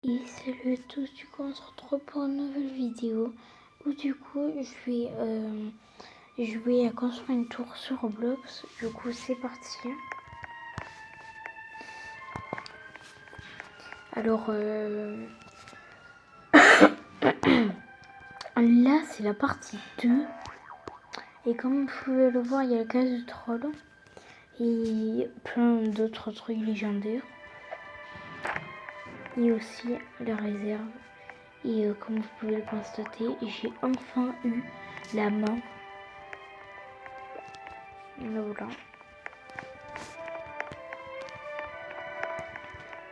Et salut à tous, du coup on se retrouve pour une nouvelle vidéo où du coup je vais construire une tour sur Roblox. Du coup c'est parti. Alors là c'est la partie 2 et comme vous pouvez le voir il y a la case de troll et plein d'autres trucs légendaires et aussi la réserve. Et comme vous pouvez le constater, j'ai enfin eu la main. Voilà.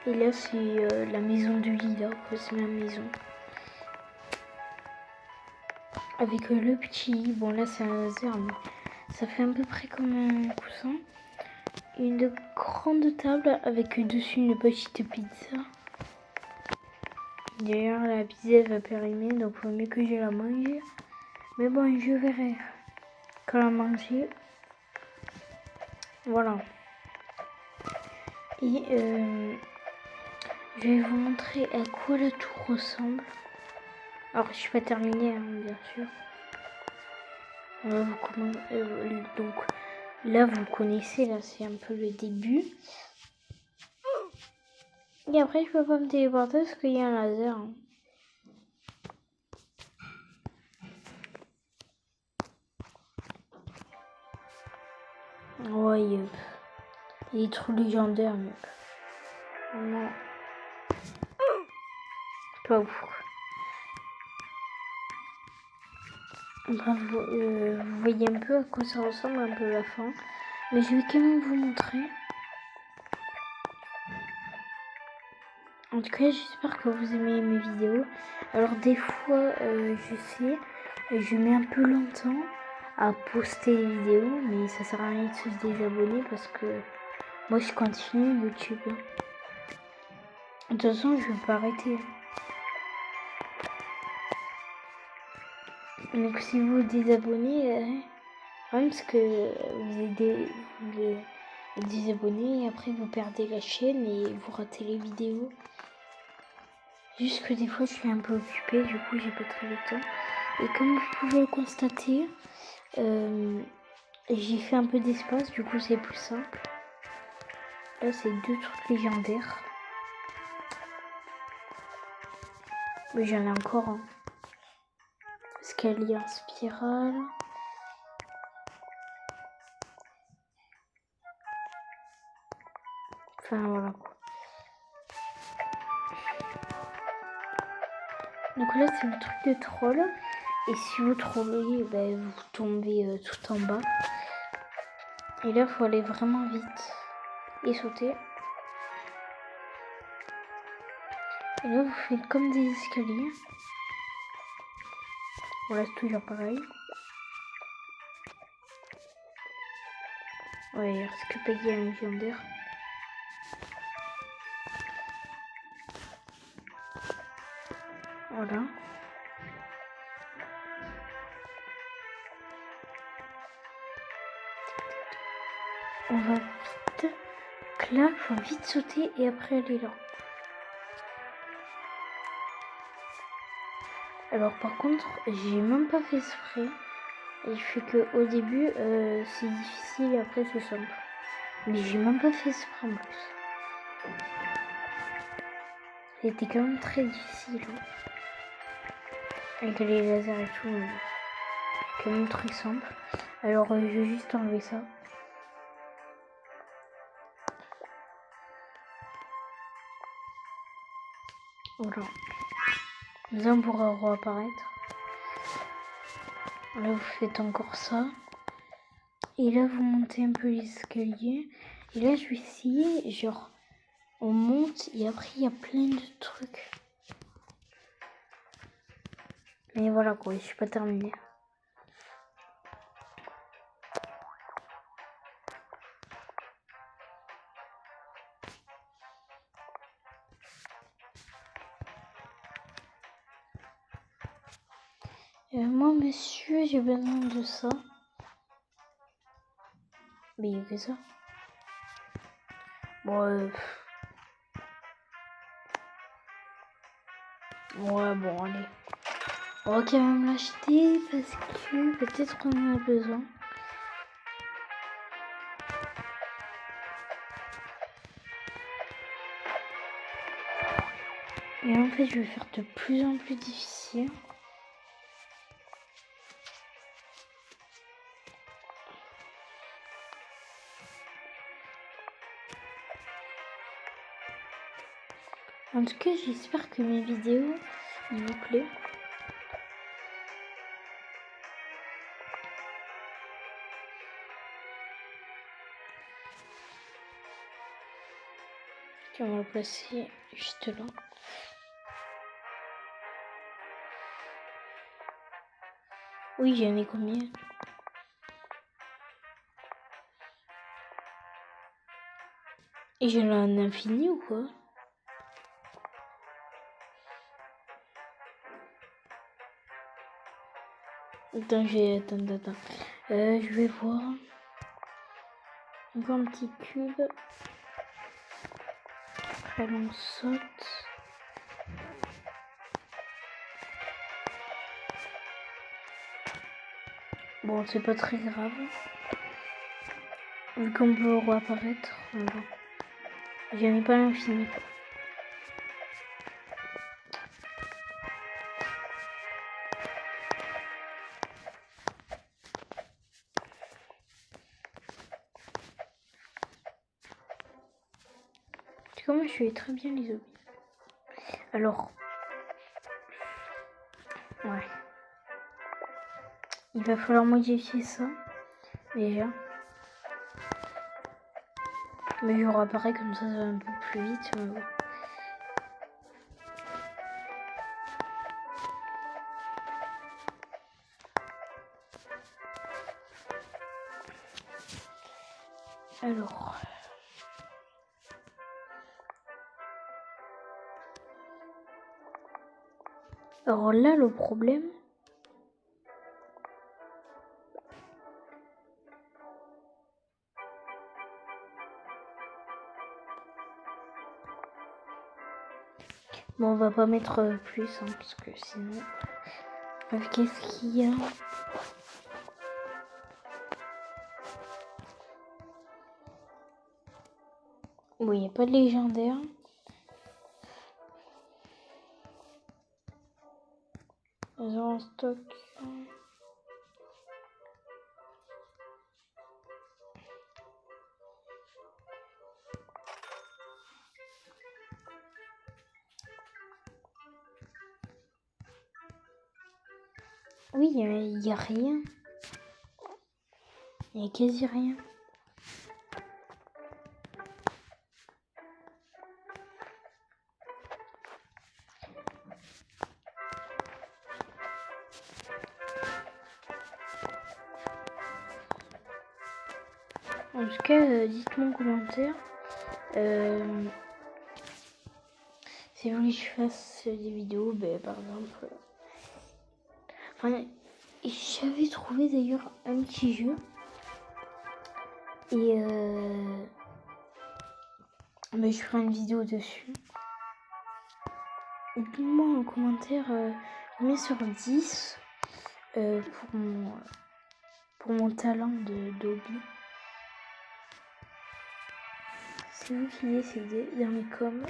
Et là, c'est la maison du lit, là, c'est ma maison. Avec le petit lit, bon là c'est un laser, mais ça fait à peu près comme un coussin. Une grande table avec dessus une petite pizza. D'ailleurs, la pizza elle va périmer, donc il faut mieux que je la mange. Mais bon, je verrai quand la manger. Voilà. Et je vais vous montrer à quoi la tour ressemble. Alors, je suis pas terminée, hein, bien sûr. Donc là, vous connaissez, là, c'est un peu le début. Et après, je peux pas me téléporter parce qu'il y a un laser. Hein. Ouais, il est trop légendaire, mec. Vraiment. Pas ouf. Bref, vous voyez un peu à quoi ça ressemble, un peu la fin. Mais je vais quand même vous montrer. En tout cas, j'espère que vous aimez mes vidéos. Alors des fois, je sais, je mets un peu longtemps à poster les vidéos, mais ça sert à rien de se désabonner parce que moi je continue YouTube. De toute façon, je vais pas arrêter. Donc si vous vous désabonnez, parce que vous désabonnez et après vous perdez la chaîne et vous ratez les vidéos. Juste que des fois je suis un peu occupée, du coup j'ai pas très le temps. Et comme vous pouvez le constater, j'ai fait un peu d'espace, du coup c'est plus simple. Là c'est 2 trucs légendaires. Mais j'en ai encore un. Escalier en spirale. Enfin voilà quoi. Donc là c'est le truc de troll. Et si vous trollez, vous tombez tout en bas. Et là il faut aller vraiment vite. Et sauter. Et là vous faites comme des escaliers. Voilà, c'est toujours pareil. Ouais, il reste que Peggy un légendaire. Voilà. On va vite. Là, faut vite sauter et après aller là. Alors par contre, j'ai même pas fait exprès. Il fait que au début, c'est difficile et après c'est simple. Mais j'ai même pas fait exprès en plus. C'était quand même très difficile. Hein. Avec les lasers et tout. Quand même très simple. Alors je vais juste enlever ça. Voilà. Là on pourra réapparaître. Là vous faites encore ça. Et là vous montez un peu l'escalier. Et là je vais essayer, genre, on monte et après il y a plein de trucs. Mais voilà quoi, je suis pas terminée. Moi monsieur, j'ai besoin de ça. Mais il y a que ça. Bon, Ouais, bon, allez. On va quand même l'acheter parce que peut-être on en a besoin. Et en fait, je vais faire de plus en plus difficile. En tout cas, j'espère que mes vidéos vous plaisent. On va le placer juste là. Oui, j'en ai combien? Et j'en ai un infini ou quoi? Attends, je vais voir. Encore un petit cube. Après, on saute. Bon, c'est pas très grave. Vu qu'on peut réapparaître, bon. J'en ai pas l'infini. Moi, je fais très bien les zombies. Alors, ouais. Il va falloir modifier ça, déjà. Mais je réapparais comme ça va un peu plus vite. Mais bon. Alors là, le problème, bon, on va pas mettre plus, hein, parce que sinon... Qu'est-ce qu'il y a? Bon, il n'y a pas de légendaire. Ils ont en stock. Oui, il n'y a rien. Il n'y a quasi rien. En tout cas, dites-moi en commentaire si vous voulez que je fasse des vidéos, par exemple. Enfin, j'avais trouvé d'ailleurs un petit jeu. Et je ferai une vidéo dessus. Dites-moi en commentaire combien sur 10 pour mon talent de Dobby. C'est vous qui décidez dans les coms.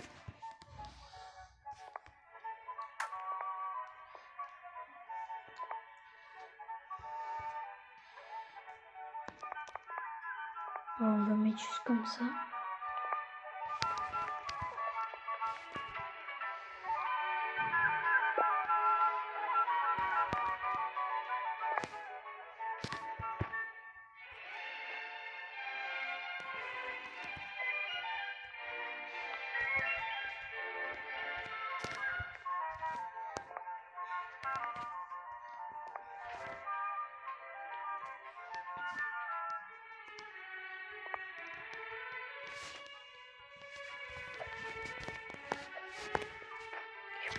Alors, on va mettre juste comme ça.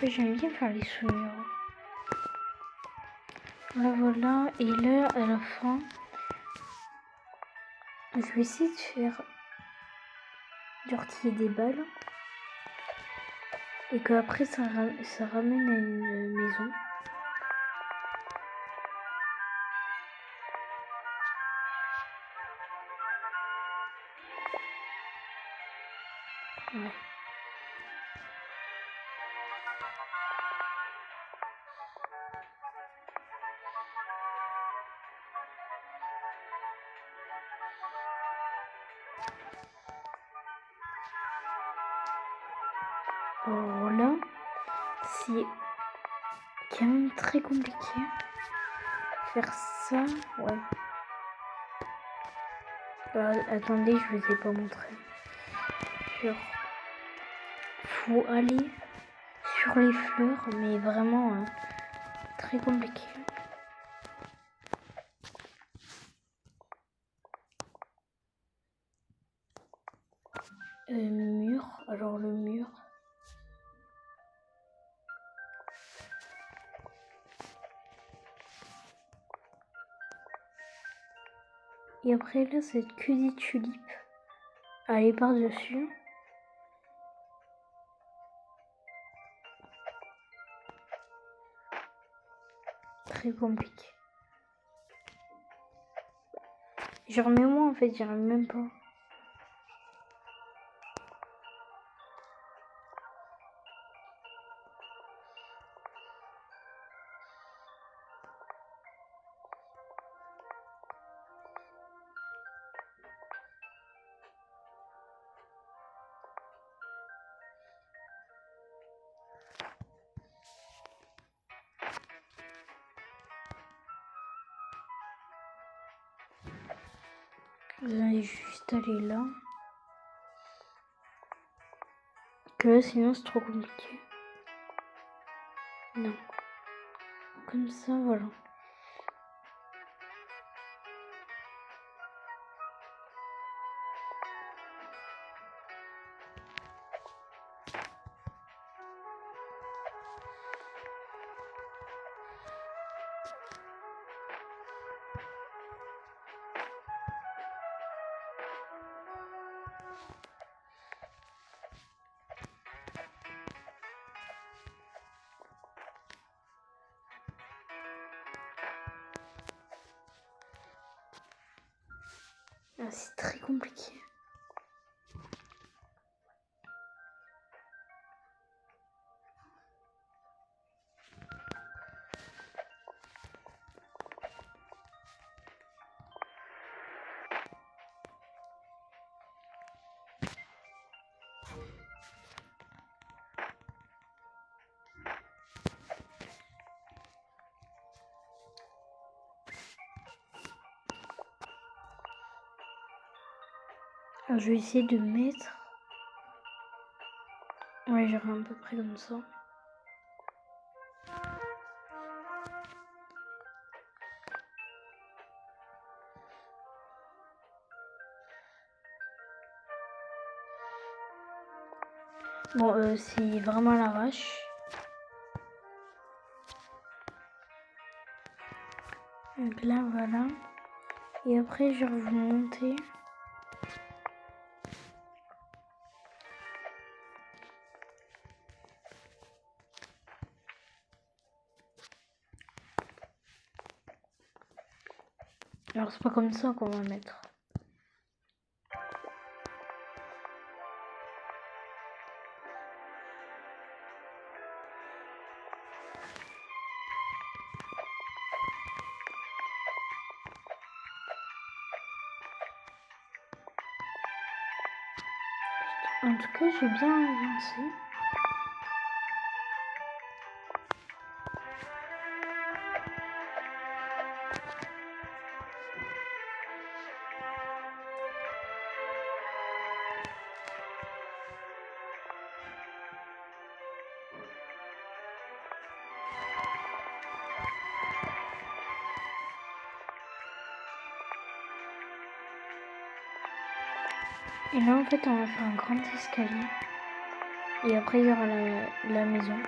J'aime bien faire les souvenirs. Voilà, et là, à la fin, je vais essayer de faire genre qu'il y ait des balles. et qu'après ça ramène à une maison. Ouais. Alors là, c'est quand même très compliqué. Faire ça, ouais. Alors, attendez, je vous ai pas montré. Genre, faut aller sur les fleurs, mais vraiment très compliqué. Mur, alors le mur. Et après là, c'est que des tulipes. Aller par-dessus. Très compliqué. Genre, mais moi en fait, j'y arrive même pas. Vous allez juste aller là. Que là, sinon c'est trop compliqué. Non. Comme ça, voilà. Ah, c'est très compliqué. Alors, je vais essayer de mettre. Ouais, j'aurai à peu près comme ça. Bon, c'est vraiment à l'arrache. Donc là, voilà. Et après, je vais vous monter. Alors, c'est pas comme ça qu'on va mettre. En tout cas, j'ai bien avancé. Et là, en fait, on va faire un grand escalier. Et après, il y aura la maison.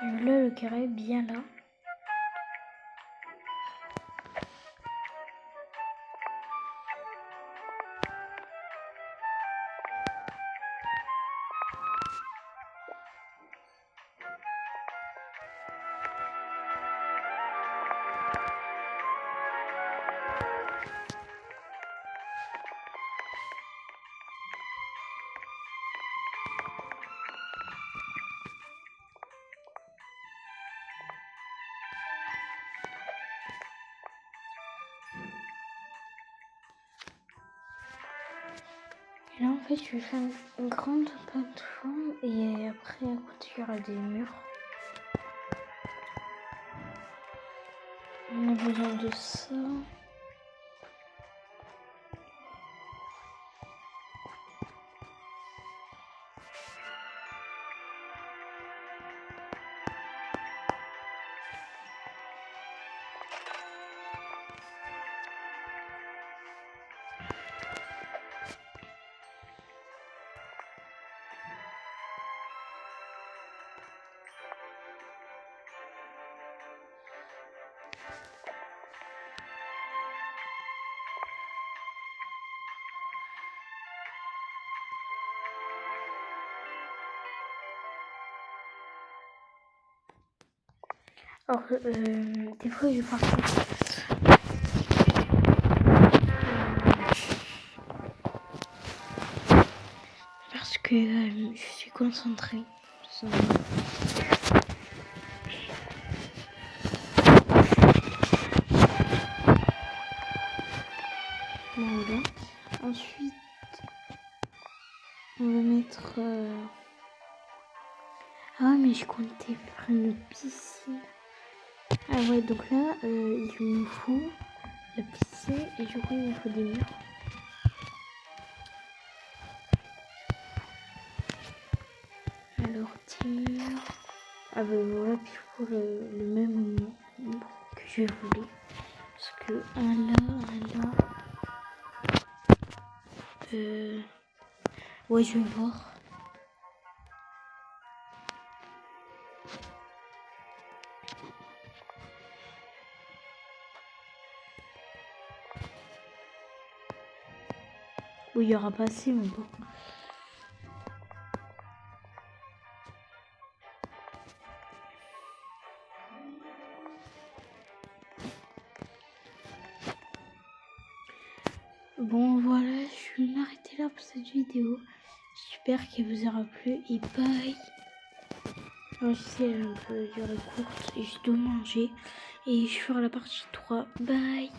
Là, le carré bien là. Et là, en fait, je vais faire une grande plateforme et après, à côté, il y aura des murs. On a besoin de ça. Alors, des fois, je pars parce que je suis concentrée. Voilà. Ensuite, on va mettre... Ah, mais je comptais faire une piscine. Ah ouais, donc là, il me faut la piscine et du coup, il me faut des murs. Alors, 10 murs. Ah ben voilà, puis il faut le même nombre que je voulais. Parce que un là. Ouais, je vais voir. Oui, il n'y aura pas assez, mais bon. Bon, voilà, je vais m'arrêter là pour cette vidéo. J'espère qu'elle vous aura plu et bye. Alors, je sais, elle est un peu durée courte et je dois manger. Et je ferai la partie 3. Bye.